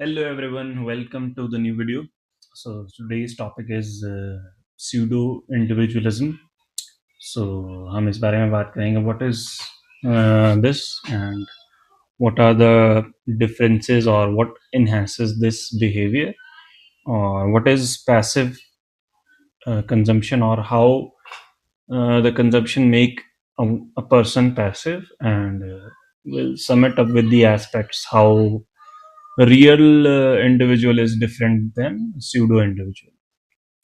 Hello everyone, welcome to the new video. So today's topic is pseudo-individualism. So हम इस बारे में बात करेंगे what is this and what are the differences or what enhances this behavior or what is passive consumption or how the consumption make a person passive and we'll sum it up with the aspects how real individual is different than pseudo individual.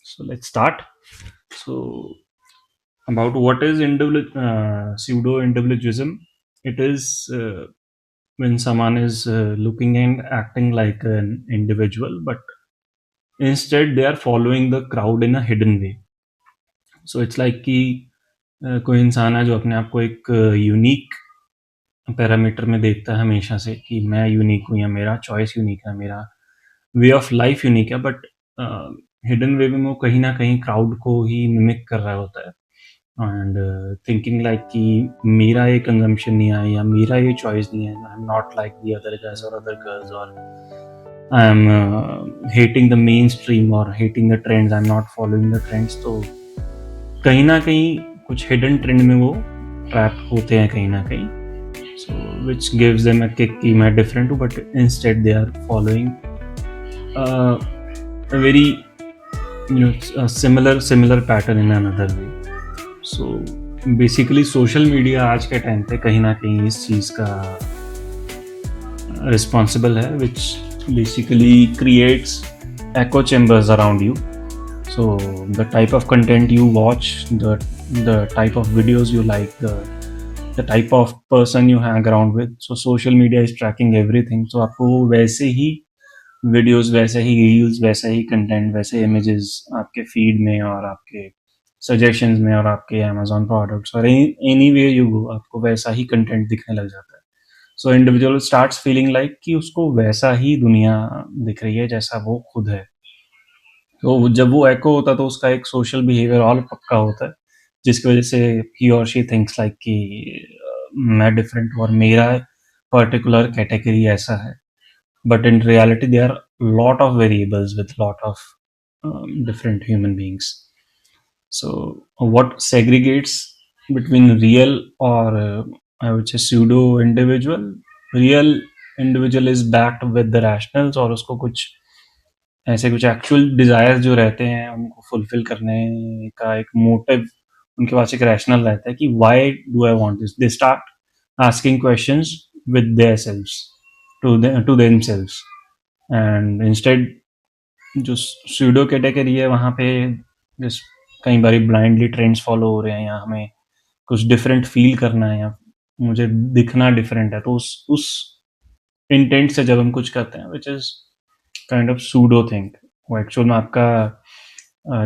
So let's start. So about what is pseudo individualism? It is when someone is looking and acting like an individual, but instead they are following the crowd in a hidden way. So it's like कि कोई इंसान है जो अपने आप को एक unique parameter में देखता है हमेशा से कि मैं यूनिक हूँ या मेरा चॉइस यूनिक है, मेरा वे ऑफ लाइफ यूनिक है, बट हिडन वे में वो कहीं ना कहीं क्राउड को ही मिमिक कर रहा होता है एंड थिंकिंग लाइक कि मेरा ये कंजम्पशन नहीं है या मेरा ये चॉइस नहीं है, I am not like the other guys और अदर गर्ल्स और I am hating the mainstream और hating the trends, I am not following the trends. तो कहीं ना कहीं कुछ हिडन ट्रेंड में वो ट्रैप होते हैं कहीं ना कहीं. So which gives them a kick कि मैं different हूँ, but instead they are following uh, a very a similar pattern in another way. So basically social media आज के टाइम पे कहीं ना कहीं इस चीज़ का responsible है, which basically creates echo chambers around you. So the type of content you watch, the type of videos you like, the type of person you hang around with. So social media is tracking everything. So आपको वैसे ही videos, वैसे ही reels, वैसे ही content, वैसे images आपके feed में और आपके suggestions में और आपके अमेजोन प्रोडक्ट्स और एनी वे यू गो आपको वैसा ही कंटेंट दिखने लग जाता है. So individual starts feeling like कि उसको वैसा ही दुनिया दिख रही है जैसा वो खुद है. तो जब वो एको होता है तो उसका एक सोशल बिहेवियर और पक्का होता है, जिसकी वजह से ही और शी थिंक्स लाइक कि मैं डिफरेंट और मेरा पर्टिकुलर कैटेगरी ऐसा है. But in reality they are lot of variables with lot of different human beings. So what segregates between real or I would say pseudo individual? Real individual is backed with the rationals और उसको कुछ ऐसे कुछ actual desires जो रहते हैं उनको fulfil करने का एक मोटिव उनके पास एक रैशनल रहता है कि why do I want this. They start asking questions with their selves to themselves and instead जो स्यूडो कैटेगरी है वहाँ पे जिस कई बार ब्लाइंडली ट्रेंड्स फॉलो हो रहे हैं या हमें कुछ डिफरेंट फील करना है या मुझे दिखना डिफरेंट है, तो उस इंटेंट से जब हम कुछ करते हैं which is kind of pseudo thing, वो एक्चुअल में आपका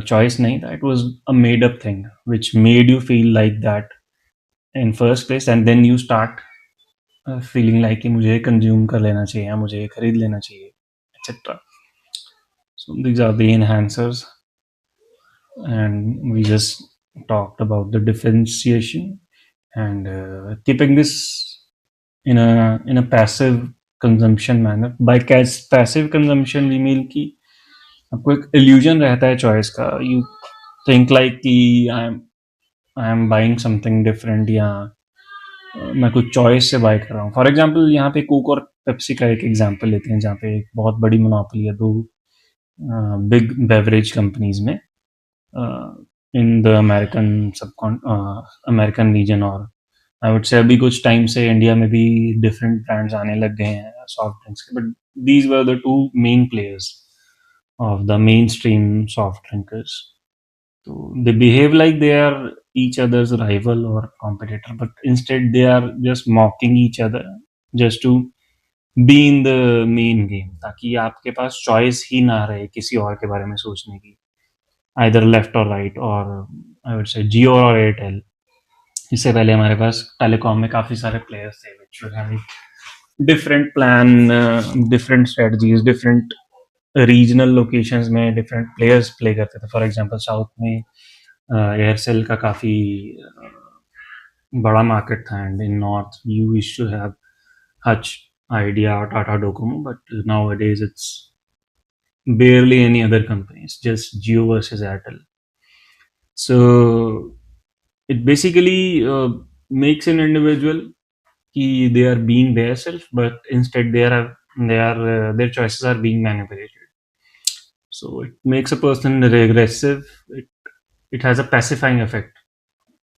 चॉइस नहीं था. It was a made up thing which made you feel like that in first place and then you start feeling like कि मुझे कंज्यूम कर लेना चाहिए या मुझे खरीद लेना चाहिए etcetera. So these are the enhancers and we just talked about the differentiation and keeping this in a passive consumption manner. By passive consumption we mean कि आपको एक illusion रहता है choice का. You think like कि I am buying something different या मैं कुछ choice से buy कर रहा हूँ. For example यहाँ पे कोक और पेप्सी का एक example लेते हैं जहाँ पे एक बहुत बड़ी monopoly है दो big beverage companies में in the American region. और आई वुड से अभी कुछ टाइम से इंडिया में भी डिफरेंट ब्रांड्स आने लग गए हैं सॉफ्ट ड्रिंक्स के, but these were the two main players of the mainstream soft drinkers. तो they behave like they are each other's rival or competitor, but instead they are just mocking each other just to be in the main game, ताकि आपके पास choice ही ना रहे किसी और के बारे में सोचने की, either left or right or I would say जियो और एयरटेल. इससे पहले हमारे पास टेलीकॉम में काफ़ी सारे प्लेयर्स थे which would have different plan, different strategies, different regional locations में डिफरेंट प्लेयर्स प्ले करते थे. फॉर एग्जांपल साउथ में एयरसेल का काफ़ी बड़ा मार्केट था and in north you used to have Hutch Idea or Tata Docomo, but nowadays it's barely any other companies, just Jio versus Airtel. So it basically makes an individual they are being their self, but instead their choices are being manipulated. So it makes a person regressive. It has a pacifying effect.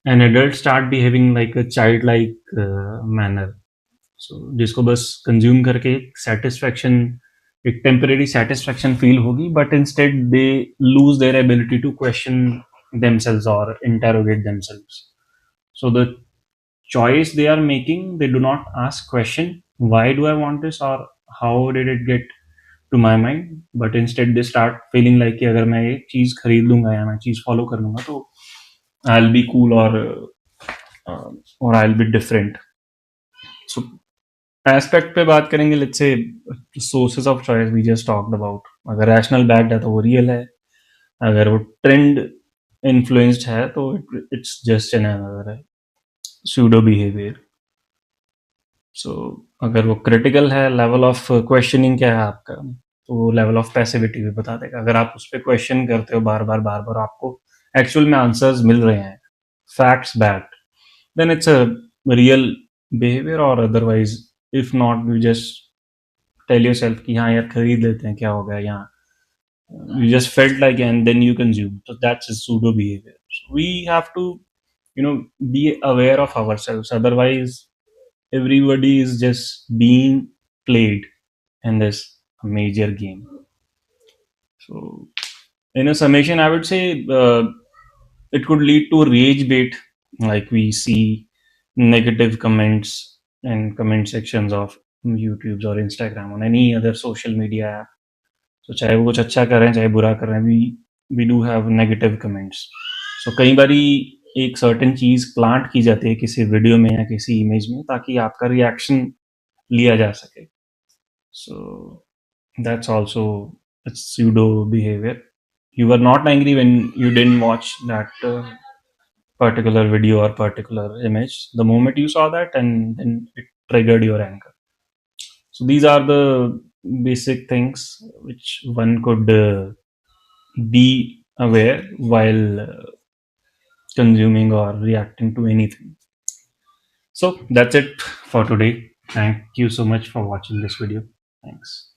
An adult start behaving like a childlike manner. So जिसको बस consume करके satisfaction एक temporary satisfaction feel होगी but instead they lose their ability to question themselves or interrogate themselves. So the choice they are making, they do not ask question, why do I want this or how did it get to my mind, but instead they start feeling like कि अगर मैं ये चीज़ खरीद लूंगा या मैं चीज़ follow कर लूंगा तो I'll be cool or I'll be different. So aspect पे बात करेंगे, let's say sources of choice we just talked about, अगर रैशनल बैक्ड है तो वो रियल है, अगर वो ट्रेंड इन्फ्लुएंस्ड है तो इट्स जस्ट एन अनदर है सूडो बिहेवियर. सो अगर वो क्रिटिकल है, लेवल ऑफ क्वेश्चनिंग क्या है आपका, तो वो लेवल ऑफ पैसिविटी भी बता देगा. अगर आप उस पर क्वेश्चन करते हो बार बार बार बार, आपको एक्चुअल में आंसर्स मिल रहे हैं, facts backed, then it's a real behavior. or otherwise if not, you just tell yourself कि हाँ यार खरीद लेते हैं, क्या हो गया यहाँ, you just felt like and then you consume. So that's a pseudo behavior. So we have to, be aware of ourselves. Otherwise, everybody is just being played in this major game. So in a summation, I would say it could lead to rage bait, like we see negative comments and comment sections of YouTube's or Instagram on any other social media app. So चाहे वो कुछ अच्छा कर रहे हैं चाहे बुरा कर रहे हैं, we do have negative comments. So कई बारी एक सर्टेन चीज प्लांट की जाती है किसी वीडियो में या किसी इमेज में ताकि आपका रिएक्शन लिया जा सके. So that's also a pseudo behavior. You were not angry when you didn't watch that particular video or particular image. The moment you saw that, and then it triggered your anger. So these are the basic things which one could be aware while consuming or reacting to anything. So that's it for today. Thank you so much for watching this video. Thanks.